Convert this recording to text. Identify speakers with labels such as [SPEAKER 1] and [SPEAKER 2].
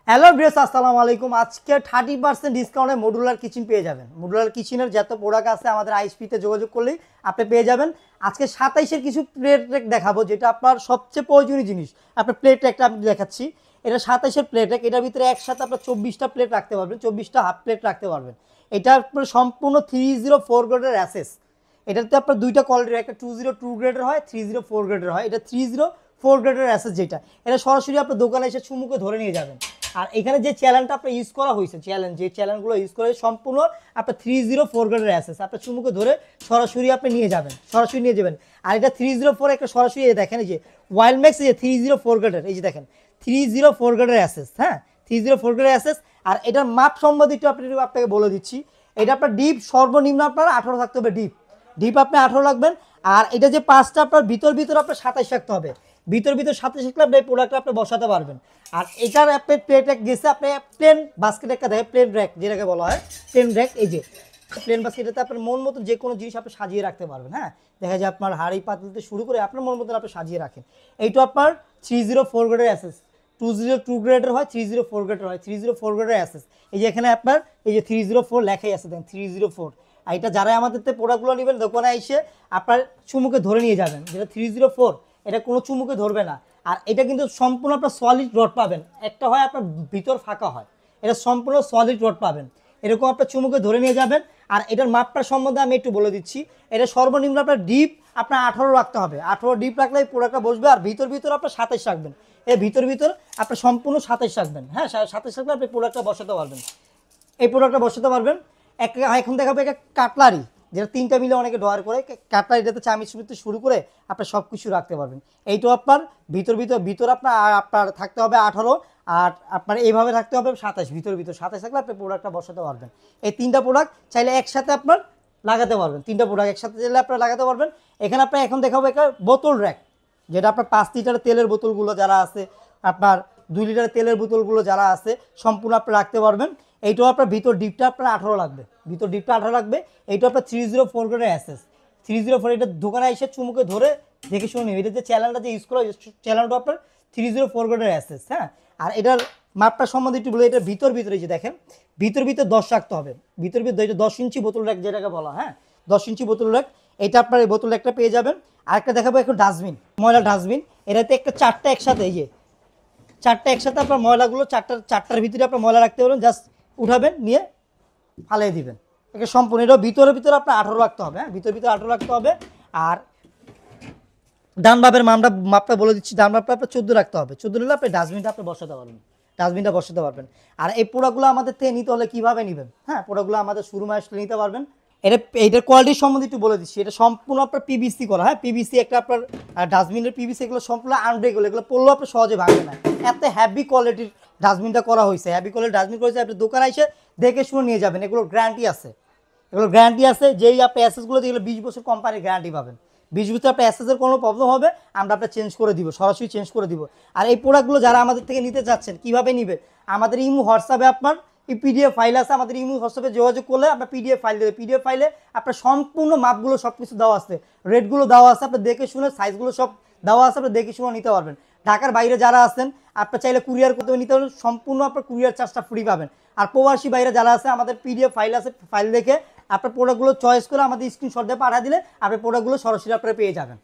[SPEAKER 1] Hello viewers, আসসালামু আলাইকুম। আজকে 30% ডিসকাউন্টে মডুলার কিচেন পেয়ে যাবেন। মডুলার কিচেনের যত প্রোডাক্ট আছে আমাদের আইএসপিতে যোগাযোগ করলেই আপনি পেয়ে যাবেন। আজকে 27-এর কিছু প্লেট রেক দেখাবো, যেটা আপনার সবচেয়ে প্রয়োজনীয় জিনিস। আপনার প্লেট রেকটা আমি দেখাচ্ছি। এটা 27-এর প্লেট রেক। এটার ভিতরে একসাথে আপনার 24টা প্লেট রাখতে পারবেন, 24টা হাফ প্লেট রাখতে পারবেন। এটা আপনার সম্পূর্ণ 304 গ্রেডের অ্যাসেস। এটাতে আপনার দুইটা কোয়ালিটির, একটা 202 গ্রেডের হয়, 304 গ্রেডের হয়। এটা 304 গ্রেডের অ্যাসেস যেটা, এটা সরাসরি আপনার দোকানে এসে চুমুকে ধরে নিয়ে যাবেন। আর এখানে যে চ্যানেলটা আপনার ইউজ করা হয়েছে, যে চ্যানেলগুলো ইউজ করে সম্পূর্ণ আপনার 304 গ্রেডের অ্যাসেস, আপনার চুমুকে ধরে সরাসরি আপনি নিয়ে যাবেন, সরাসরি নিয়ে যাবেন। আর এটা 304 একটা সরাসরি দেখেন, এই যে ওয়াইল্ড ম্যাক্স, এই যে 304 গ্রেডের, এই যে দেখেন 304 গ্রেডের অ্যাসেস। হ্যাঁ, 304 গ্রেডের অ্যাসেস। আর এটার মাপ সম্বন্ধে একটু আপনাকে বলে দিচ্ছি। এটা আপনার ডিপ সর্বনিম্ন আপনার 18 থাকতে হবে, ডিপ আপনি 18 রাখবেন। আর এটা যে পাঁচটা আপনার ভিতর আপনার 27 রাখতে হবে, ভিতর 27 রাখলে আপনি এই প্রোডাক্টটা আপনি বসাতে পারবেন। আর এটার আপনি প্লেট র্যাক গেছে, আপনি প্লেন বাস্কেট একটা দেখেন, প্লেন র্যাক যেটাকে বলা হয় প্লেন র্যাক। এই যে প্লেন বাস্কেটটাতে আপনার মন মতো যে কোনো জিনিস আপনি সাজিয়ে রাখতে পারবেন। হ্যাঁ, দেখা যায় আপনার হাঁড়ি পাতিলতে শুরু করে আপনার মন মতো আপনি সাজিয়ে রাখেন। এইটা আপনার 304 গ্রেডের অ্যাসেস। 202 গ্রেডের হয়, 304 গ্রেডের হয়। 304 গ্রেডের অ্যাসেস, এই যে এখানে আপনার এই যে 304 লেখাই আছে, দেখেন 304। আর এটা যারা আমাদের প্রোডাক্টগুলো নেবেন দোকানে এসে আপনার চুমুকে ধরে নিয়ে যাবেন, যেটা 304, এটা কোনো চুমুকে ধরবে না। আর এটা কিন্তু সম্পূর্ণ আপনার সলিড রড পাবেন। একটা হয় আপনার ভিতর ফাঁকা হয়, এটা সম্পূর্ণ সলিড রড পাবেন। এরকম আপনার চুমুকে ধরে নিয়ে যাবেন। আর এটার মাপটার সম্বন্ধে আমি একটু বলে দিচ্ছি। এটা সর্বনিম্ন আপনার ডিপ আপনার 18 রাখতে হবে, 18 ডিপ রাখলে এই প্রোডাক্টটা বসবে। আর ভিতর আপনার 27 রাখবেন, এই ভিতর আপনার সম্পূর্ণ 27 রাখবেন। হ্যাঁ, 27 রাখলে আপনি প্রোডাক্টটা বসাতে পারবেন, এই প্রোডাক্টটা বসাতে পারবেন। এখন দেখাবো একটা কাটলারি, যেটা 3টা মিলে অনেকে ডয়ার করে। কাটলারিটাতে চামিচ শুরু করে আপনার সব কিছু রাখতে পারবেন। এইটাও আপনার ভিতর আপনার থাকতে হবে 18, আর আপনার এইভাবে থাকতে হবে 27, ভিতর 27 থাকলে আপনি প্রোডাক্টটা বসাতে পারবেন। এই 3টা প্রোডাক্ট চাইলে একসাথে আপনার লাগাতে পারবেন, 3টা প্রোডাক্ট একসাথে চাইলে আপনার লাগাতে পারবেন। এখানে আপনার এখন দেখাবো একটা বোতল র্যাক, যেটা আপনার 5 লিটার তেলের বোতলগুলো যারা আছে, আপনার 2 লিটার তেলের বোতলগুলো যারা আছে সম্পূর্ণ আপনি রাখতে পারবেন। এইটাও আপনার ভিতর ডিপটা আপনার 18 লাগবে, ভিতর ডিপটা 18 লাগবে। এইটা আপনার 304 গ্রেডের অ্যাসেস। 304, এটা দোকানে এসে চুমুকে ধরে দেখে শুনে নেবে। এটা যে চ্যানেলটা যে ইউজ করা, চ্যানেলটা আপনার 304 গ্রেডের অ্যাসেস। হ্যাঁ, আর এটার মাপটা সম্বন্ধে একটু বলে, এটা ভিতর যে দেখেন ভিতর 10 রাখতে হবে, ভিতর 10 ইঞ্চি বোতল র্যাক যেটাকে বলা। হ্যাঁ, 10 ইঞ্চি বোতল র্যাক, এটা আপনার এই বোতল র্যাকটা পেয়ে যাবেন। আরেকটা দেখাবো এখন ডাস্টবিন, ময়লা ডাস্টবিন। এটাতে একটা 4টা একসাথে, এই যে 4টা একসাথে আপনার ময়লাগুলো চারটার ভিতরে আপনার ময়লা রাখতে পারবেন। জাস্ট উঠাবেন, নিয়ে ফালিয়ে দিবেন। এটা সম্পূর্ণ, এটা ভিতরে আপনার 18 রাখতে হবে। হ্যাঁ, ভিতর 18 রাখতে হবে। আর ডান বাপের মাপটা বলে দিচ্ছি, ডান বাপটা আপনার 14 রাখতে হবে। 14 হলে আপনি ডাস্টবিনটা আপনি বসাতে পারবেন। আর এই প্রোডাক্টগুলো আমাদের থেকে নিতে হলে কীভাবে নেবেন? হ্যাঁ, প্রোডাক্টগুলো আমাদের শোরুমে আসলে নিতে পারবেন। এইটার কোয়ালিটির সম্বন্ধে একটু বলে দিচ্ছি। এটা সম্পূর্ণ আপনার পিভিসি করা। হ্যাঁ, পিভিসি একটা আপনার ডাস্টবিনের পিভিসি, এগুলো সম্পূর্ণ আনব্রেকেবল, এগুলো পড়লেও আপনার সহজে ভাঙবে না। এত হ্যাভি কোয়ালিটির ডাস্টবিনটা করা হয়েছে, হ্যাভি কোয়ালিটির ডাস্টবিন করেছে। আপনি দোকানে এসে দেখে শুনে নিয়ে যাবেন, এগুলোর গ্যারান্টি আছে। যেই আপনি অ্যাসেসগুলো যেগুলো 20 বছর কোম্পানির গ্যারান্টি পাবেন। 20 বছর আপনার অ্যাসেসের কোনো প্রবলেম হবে, আমরা আপনার চেঞ্জ করে দিব, সরাসরি চেঞ্জ করে দিব। আর এই প্রোডাক্টগুলো যারা আমাদের থেকে নিতে চাচ্ছেন, কীভাবে নিবে? আমাদের ইমো হোয়াটসঅ্যাপে আপনার এই পিডিএফ ফাইল আছে, আমাদের ইমো হোয়াটসঅ্যাপে যোগাযোগ করলে আপনার পিডিএফ ফাইল দেবে। পিডিএফ ফাইলে আপনার সম্পূর্ণ মাপগুলো সব কিছু দেওয়া আছে, রেটগুলো দেওয়া আছে, আপনি দেখে শুনে সাইজগুলো সব দেওয়া আছে, আপনি দেখে শুনে নিতে পারবেন। ঢাকার বাইরে যারা আছেন, আপনার চাইলে কুরিয়ার করতে নিতে পারবেন, সম্পূর্ণ আপনার কুরিয়ার চার্জটা ফ্রি পাবেন। আর প্রবাসী বাইরে যারা আছে, আমাদের পিডিএফ ফাইল আছে, ফাইল দেখে আপনার প্রোডাক্টগুলো চয়েস করে আমাদের স্ক্রিনশট দিয়ে পাঠিয়ে দিলে আপনি প্রোডাক্টগুলো সরাসরি আপনারা পেয়ে যাবেন।